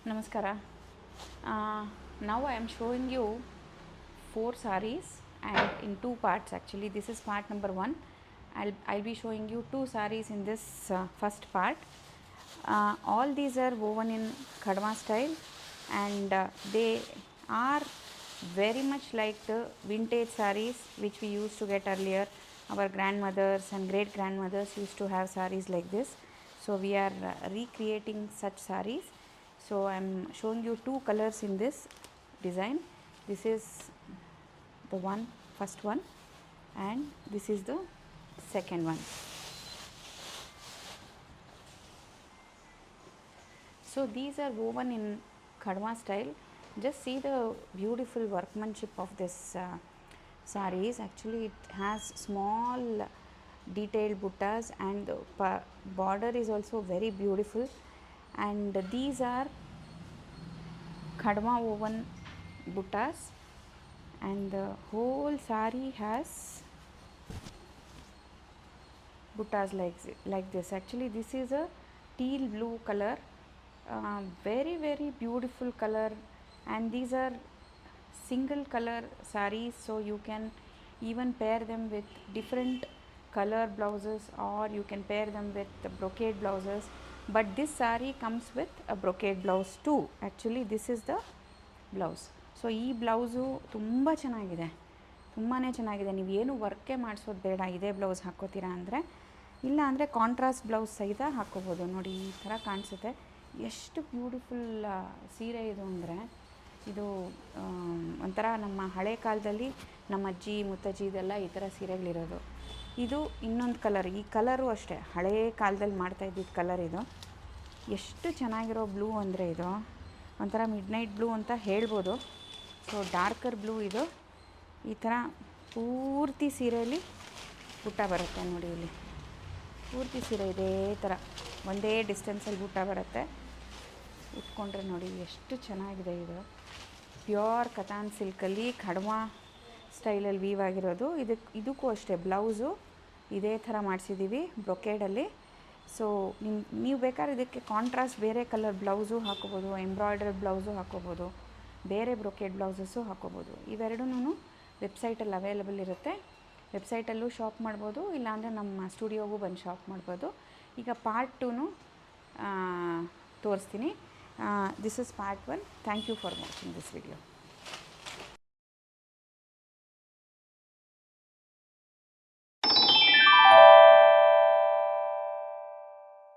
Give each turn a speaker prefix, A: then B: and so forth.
A: Namaskara. Now I am showing you 4 sarees and in 2 parts. Actually, this is part number 1. I'll be showing you 2 sarees in this first part. All these are woven in Khadma style, and they are very much like the vintage sarees which we used to get earlier. Our grandmothers and great grandmothers used to have sarees like this. So we are recreating such sarees. So I am showing you 2 colors in this design. This is the first one, and this is the second one. So these are woven in Khadma style. Just see the beautiful workmanship of this sarees. Actually it has small detailed buttas, and the border is also very beautiful, and these are Khadma woven buttas, and the whole saree has buttas like this. Actually this is a teal blue color, very beautiful color, and these are single color sarees, so you can even pair them with different color blouses, or you can pair them with the brocade blouses, but this saree comes with a brocade blouse too. Actually this is the blouse. So ಈ blouse ತುಂಬ ಚೆನ್ನಾಗಿದೆ, ತುಂಬಾ ಚೆನ್ನಾಗಿದೆ. ನೀವೇನು ವರ್ಕೇ ಮಾಡಿಸೋದು ಬೇಡ, ಇದೇ blouse ಹಾಕ್ಕೋತೀರಾ ಅಂದರೆ. ಇಲ್ಲ ಅಂದರೆ ಕಾಂಟ್ರಾಸ್ಟ್ ಬ್ಲೌಸ್ ಸಹಿತ ಹಾಕ್ಕೋಬೋದು. ನೋಡಿ ಈ ಥರ ಕಾಣಿಸುತ್ತೆ. ಎಷ್ಟು ಬ್ಯೂಟಿಫುಲ್ ಸೀರೆ ಇದು ಅಂದರೆ, ಇದು ಒಂಥರ ನಮ್ಮ ಹಳೆ ಕಾಲದಲ್ಲಿ ನಮ್ಮ ಅಜ್ಜಿ ಮುತ್ತಜ್ಜಿ ಇದೆಲ್ಲ ಈ ಥರ ಸೀರೆಗಳಿರೋದು. ಇದು ಇನ್ನೊಂದು ಕಲರ್, ಈ ಕಲರು ಅಷ್ಟೇ ಹಳೇ ಕಾಲದಲ್ಲಿ ಮಾಡ್ತಾಯಿದ್ದಿದ್ದು ಕಲರ್ ಇದು. ಎಷ್ಟು ಚೆನ್ನಾಗಿರೋ ಬ್ಲೂ ಅಂದರೆ ಇದು ಒಂಥರ ಮಿಡ್ ನೈಟ್ ಬ್ಲೂ ಅಂತ ಹೇಳ್ಬೋದು. ಸೊ ಡಾರ್ಕರ್ ಬ್ಲೂ ಇದು. ಈ ಥರ ಪೂರ್ತಿ ಸೀರೆಯಲ್ಲಿ ಬುಟ್ಟ ಬರುತ್ತೆ ನೋಡಿ. ಇಲ್ಲಿ ಪೂರ್ತಿ ಸೀರೆ ಇದೇ ಥರ ಒಂದೇ ಡಿಸ್ಟೆನ್ಸಲ್ಲಿ ಬುಟ್ಟ ಬರುತ್ತೆ. ಉಟ್ಕೊಂಡ್ರೆ ನೋಡಿ ಎಷ್ಟು ಚೆನ್ನಾಗಿದೆ. ಇದು ಪ್ಯೂರ್ ಕತಾನ್ ಸಿಲ್ಕಲ್ಲಿ ಖಡ್ಮಾ ಸ್ಟೈಲಲ್ಲಿ ವೀವ್ ಆಗಿರೋದು. ಇದಕ್ಕೂ ಅಷ್ಟೇ ಬ್ಲೌಸು ಇದೇ ಥರ ಮಾಡಿಸಿದ್ದೀವಿ ಬ್ರೊಕೇಡಲ್ಲಿ. ಸೊ ನೀವು ಬೇಕಾದ್ರೆ ಇದಕ್ಕೆ ಕಾಂಟ್ರಾಸ್ಟ್ ಬೇರೆ ಕಲರ್ ಬ್ಲೌಸು ಹಾಕೋಬೋದು, ಎಂಬ್ರಾಯ್ಡ್ರಡ್ ಬ್ಲೌಸು ಹಾಕೋಬೋದು, ಬೇರೆ ಬ್ರೊಕೇಡ್ ಬ್ಲೌಸಸ್ಸು ಹಾಕೋಬೋದು. ಇವೆರಡೂ ವೆಬ್ಸೈಟಲ್ಲಿ ಅವೈಲಬಲ್ ಇರುತ್ತೆ. ವೆಬ್ಸೈಟಲ್ಲೂ ಶಾಪ್ ಮಾಡ್ಬೋದು, ಇಲ್ಲಾಂದರೆ ನಮ್ಮ ಸ್ಟುಡಿಯೋಗೂ ಬಂದು ಶಾಪ್ ಮಾಡ್ಬೋದು. ಈಗ ಪಾರ್ಟ್ 2 ತೋರಿಸ್ತೀನಿ. This is part 1. Thank you for watching this video.